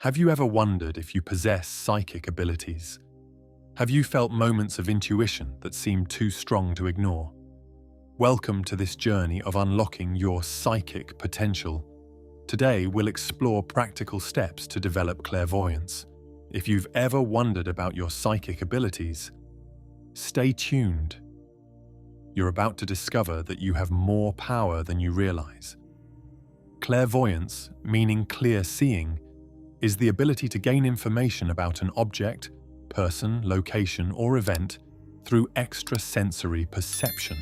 Have you ever wondered if you possess psychic abilities? Have you felt moments of intuition that seem too strong to ignore? Welcome to this journey of unlocking your psychic potential. Today, we'll explore practical steps to develop clairvoyance. If you've ever wondered about your psychic abilities, stay tuned. You're about to discover that you have more power than you realize. Clairvoyance, meaning clear seeing, is the ability to gain information about an object, person, location, or event through extrasensory perception.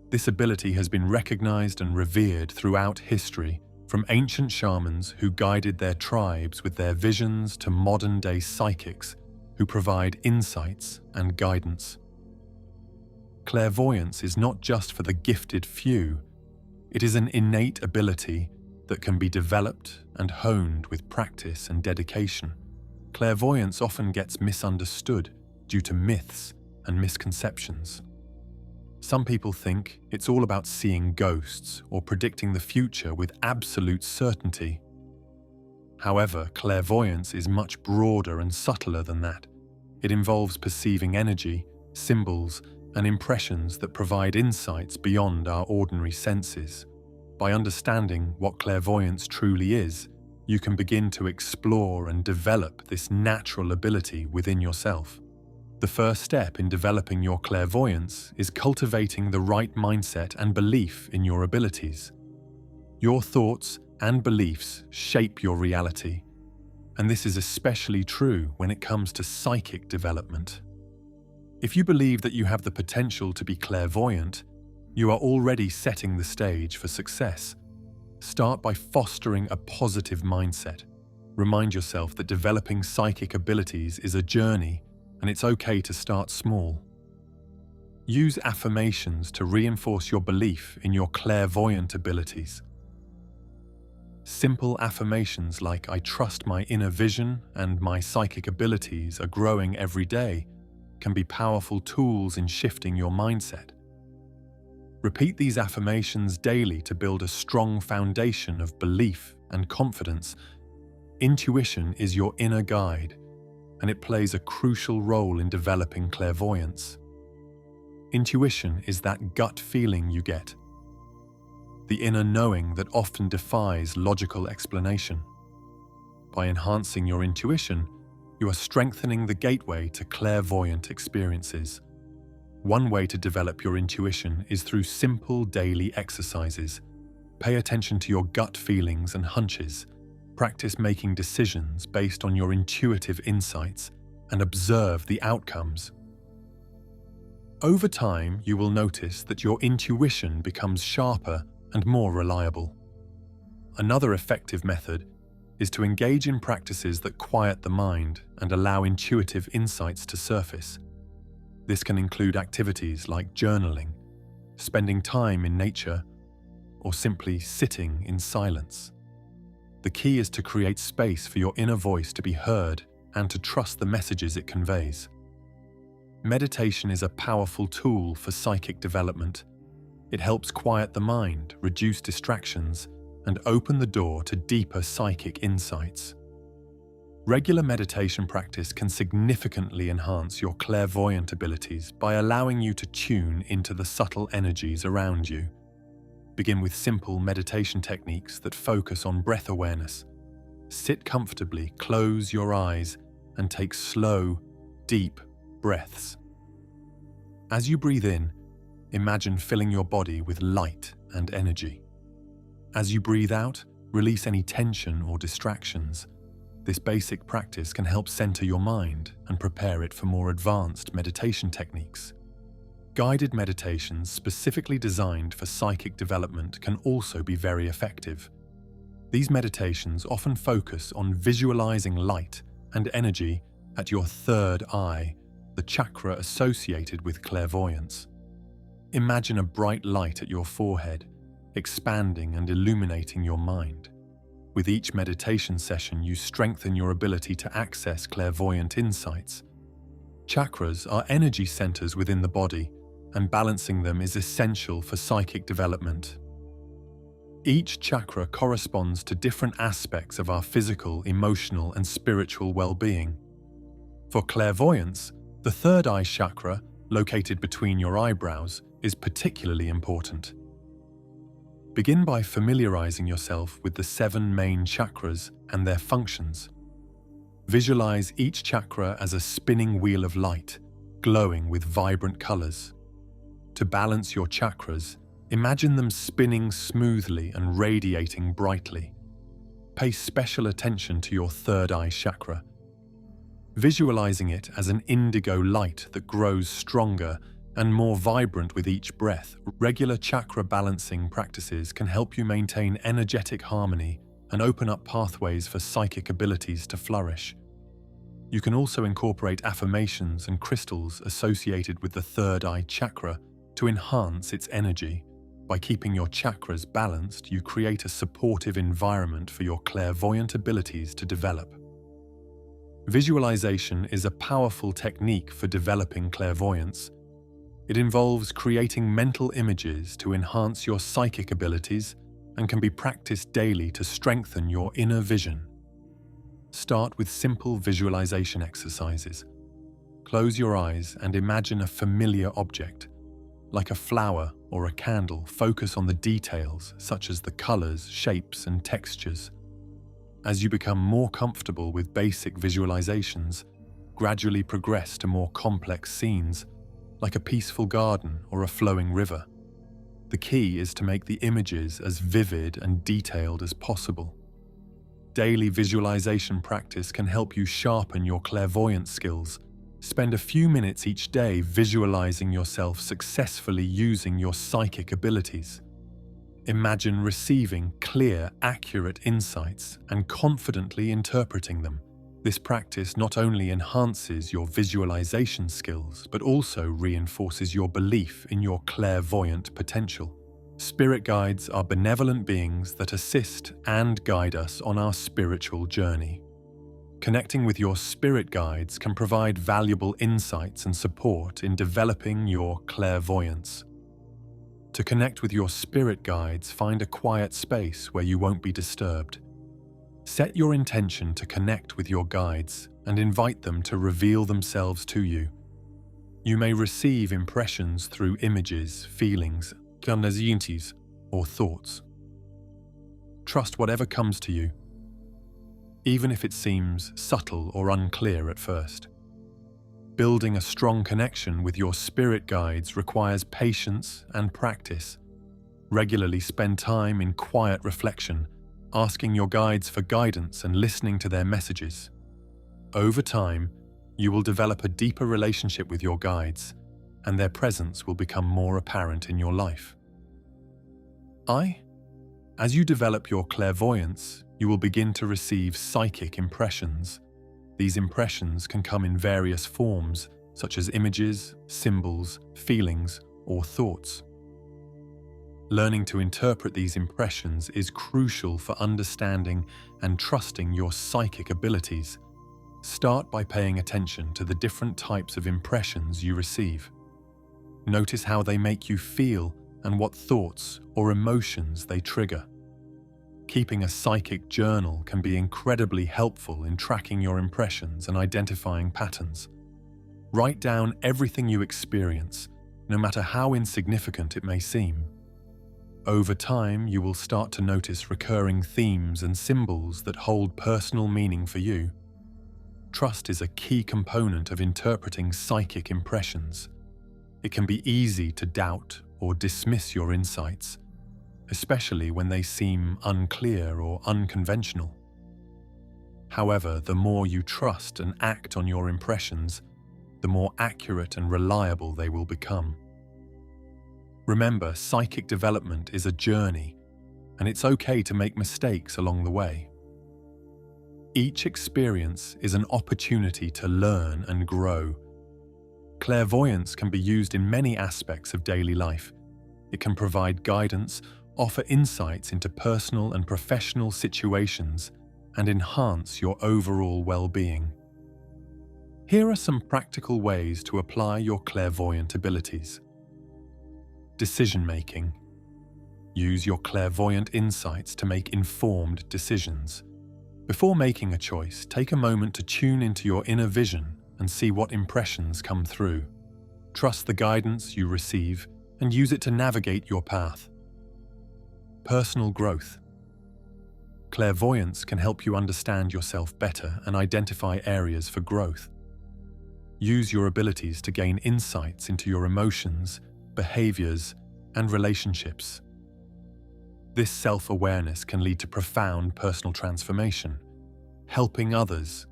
This ability has been recognized and revered throughout history, from ancient shamans who guided their tribes with their visions to modern-day psychics who provide insights and guidance. Clairvoyance is not just for the gifted few. It is an innate ability that can be developed and honed with practice and dedication. Clairvoyance often gets misunderstood due to myths and misconceptions. Some people think it's all about seeing ghosts or predicting the future with absolute certainty. However, clairvoyance is much broader and subtler than that. It involves perceiving energy, symbols, and impressions that provide insights beyond our ordinary senses. By understanding what clairvoyance truly is, you can begin to explore and develop this natural ability within yourself. The first step in developing your clairvoyance is cultivating the right mindset and belief in your abilities. Your thoughts and beliefs shape your reality, and this is especially true when it comes to psychic development. If you believe that you have the potential to be clairvoyant, you are already setting the stage for success. Start by fostering a positive mindset. Remind yourself that developing psychic abilities is a journey, and it's okay to start small. Use affirmations to reinforce your belief in your clairvoyant abilities. Simple affirmations like "I trust my inner vision and my psychic abilities are growing every day" can be powerful tools in shifting your mindset. Repeat these affirmations daily to build a strong foundation of belief and confidence. Intuition is your inner guide, and it plays a crucial role in developing clairvoyance. Intuition is that gut feeling you get, the inner knowing that often defies logical explanation. By enhancing your intuition, you are strengthening the gateway to clairvoyant experiences. One way to develop your intuition is through simple daily exercises. Pay attention to your gut feelings and hunches. Practice making decisions based on your intuitive insights and observe the outcomes. Over time, you will notice that your intuition becomes sharper and more reliable. Another effective method is to engage in practices that quiet the mind and allow intuitive insights to surface. This can include activities like journaling, spending time in nature, or simply sitting in silence. The key is to create space for your inner voice to be heard and to trust the messages it conveys. Meditation is a powerful tool for psychic development. It helps quiet the mind, reduce distractions, and open the door to deeper psychic insights. Regular meditation practice can significantly enhance your clairvoyant abilities by allowing you to tune into the subtle energies around you. Begin with simple meditation techniques that focus on breath awareness. Sit comfortably, close your eyes, and take slow, deep breaths. As you breathe in, imagine filling your body with light and energy. As you breathe out, release any tension or distractions. This basic practice can help center your mind and prepare it for more advanced meditation techniques. Guided meditations specifically designed for psychic development can also be very effective. These meditations often focus on visualizing light and energy at your third eye, the chakra associated with clairvoyance. Imagine a bright light at your forehead, expanding and illuminating your mind. With each meditation session, you strengthen your ability to access clairvoyant insights. Chakras are energy centers within the body, and balancing them is essential for psychic development. Each chakra corresponds to different aspects of our physical, emotional, and spiritual well-being. For clairvoyance, the third eye chakra, located between your eyebrows, is particularly important. Begin by familiarizing yourself with the 7 main chakras and their functions. Visualize each chakra as a spinning wheel of light, glowing with vibrant colors. To balance your chakras, imagine them spinning smoothly and radiating brightly. Pay special attention to your third eye chakra, visualizing it as an indigo light that grows stronger and more vibrant with each breath. Regular chakra balancing practices can help you maintain energetic harmony and open up pathways for psychic abilities to flourish. You can also incorporate affirmations and crystals associated with the third eye chakra to enhance its energy. By keeping your chakras balanced, you create a supportive environment for your clairvoyant abilities to develop. Visualization is a powerful technique for developing clairvoyance. It involves creating mental images to enhance your psychic abilities and can be practiced daily to strengthen your inner vision. Start with simple visualization exercises. Close your eyes and imagine a familiar object, like a flower or a candle. Focus on the details, such as the colors, shapes, and textures. As you become more comfortable with basic visualizations, gradually progress to more complex scenes, like a peaceful garden or a flowing river. The key is to make the images as vivid and detailed as possible. Daily visualization practice can help you sharpen your clairvoyant skills. Spend a few minutes each day visualizing yourself successfully using your psychic abilities. Imagine receiving clear, accurate insights and confidently interpreting them. This practice not only enhances your visualization skills, but also reinforces your belief in your clairvoyant potential. Spirit guides are benevolent beings that assist and guide us on our spiritual journey. Connecting with your spirit guides can provide valuable insights and support in developing your clairvoyance. To connect with your spirit guides, find a quiet space where you won't be disturbed. Set your intention to connect with your guides and invite them to reveal themselves to you. You may receive impressions through images, feelings, or thoughts. Trust whatever comes to you, even if it seems subtle or unclear at first. Building a strong connection with your spirit guides requires patience and practice. Regularly spend time in quiet reflection, asking your guides for guidance and listening to their messages. Over time, you will develop a deeper relationship with your guides, and their presence will become more apparent in your life. As you develop your clairvoyance, you will begin to receive psychic impressions. These impressions can come in various forms, such as images, symbols, feelings, or thoughts. Learning to interpret these impressions is crucial for understanding and trusting your psychic abilities. Start by paying attention to the different types of impressions you receive. Notice how they make you feel and what thoughts or emotions they trigger. Keeping a psychic journal can be incredibly helpful in tracking your impressions and identifying patterns. Write down everything you experience, no matter how insignificant it may seem. Over time, you will start to notice recurring themes and symbols that hold personal meaning for you. Trust is a key component of interpreting psychic impressions. It can be easy to doubt or dismiss your insights, especially when they seem unclear or unconventional. However, the more you trust and act on your impressions, the more accurate and reliable they will become. Remember, psychic development is a journey, and it's okay to make mistakes along the way. Each experience is an opportunity to learn and grow. Clairvoyance can be used in many aspects of daily life. It can provide guidance, offer insights into personal and professional situations, and enhance your overall well-being. Here are some practical ways to apply your clairvoyant abilities. Decision-making. Use your clairvoyant insights to make informed decisions. Before making a choice, take a moment to tune into your inner vision and see what impressions come through. Trust the guidance you receive and use it to navigate your path. Personal growth. Clairvoyance can help you understand yourself better and identify areas for growth. Use your abilities to gain insights into your emotions, behaviors, and relationships. This self-awareness can lead to profound personal transformation, helping others.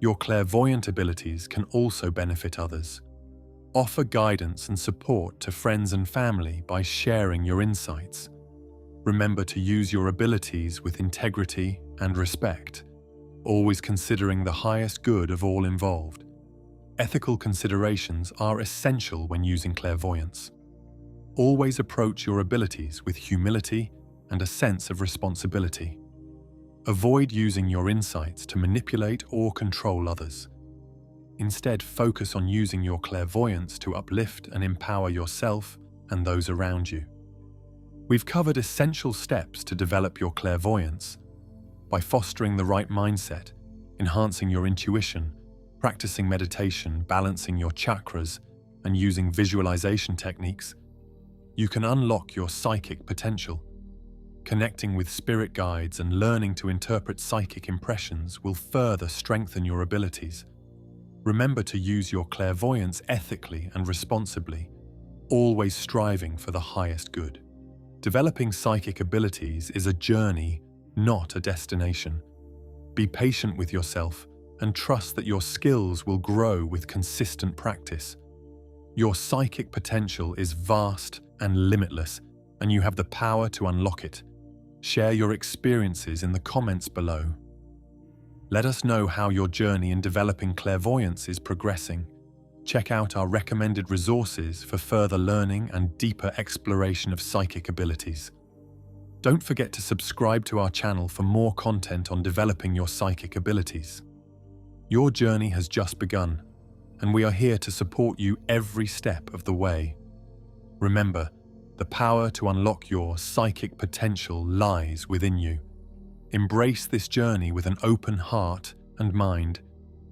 Your clairvoyant abilities can also benefit others. Offer guidance and support to friends and family by sharing your insights. Remember to use your abilities with integrity and respect, always considering the highest good of all involved. Ethical considerations are essential when using clairvoyance. Always approach your abilities with humility and a sense of responsibility. Avoid using your insights to manipulate or control others. Instead, focus on using your clairvoyance to uplift and empower yourself and those around you. We've covered essential steps to develop your clairvoyance by fostering the right mindset, enhancing your intuition, practicing meditation, balancing your chakras, and using visualization techniques. You can unlock your psychic potential. Connecting with spirit guides and learning to interpret psychic impressions will further strengthen your abilities. Remember to use your clairvoyance ethically and responsibly, always striving for the highest good. Developing psychic abilities is a journey, not a destination. Be patient with yourself and trust that your skills will grow with consistent practice. Your psychic potential is vast and limitless, and you have the power to unlock it. Share your experiences in the comments below. Let us know how your journey in developing clairvoyance is progressing. Check out our recommended resources for further learning and deeper exploration of psychic abilities. Don't forget to subscribe to our channel for more content on developing your psychic abilities. Your journey has just begun, and we are here to support you every step of the way. Remember, the power to unlock your psychic potential lies within you. Embrace this journey with an open heart and mind,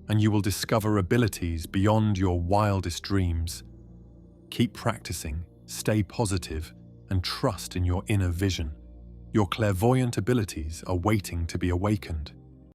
and you will discover abilities beyond your wildest dreams. Keep practicing, stay positive, and trust in your inner vision. Your clairvoyant abilities are waiting to be awakened.